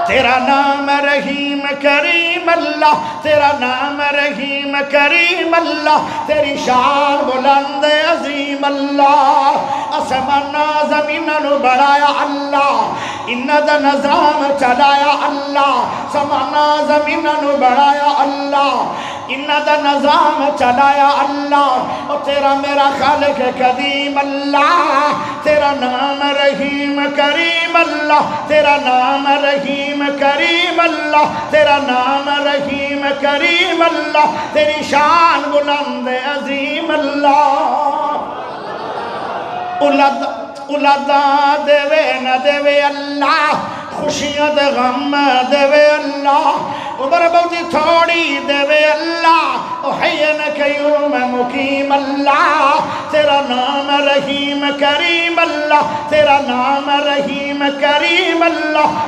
تیرا نام رحیم کریم اللہ، تیرا نام رحیم کریم اللہ، تیری شان بلند عظیم اللہ، آسماناں زمیناں نو بڑھایا اللہ، انہاں دا نظام چلایا اللہ، آسماناں زمیناں نو بڑھایا اللہ، انہاں دا نظام چلایا اللہ، اور تیرا میرا خالق قدیم اللہ، تیرا نام رحیم کریم اللہ، تیرا نام رحیم کریم اللہ، تیرا نام رحیم کریم اللہ، تیری شان بلند عظیم اللہ۔ اولاداں دے نہ دے اللہ، خوشیاں دے غم دے اللہ، عمر بہت تھوڑی دے اللہ، حی قیوم مقیم اللہ، تیرا نام رحیم کریم اللہ، تیرا نام رحیم کریم اللہ۔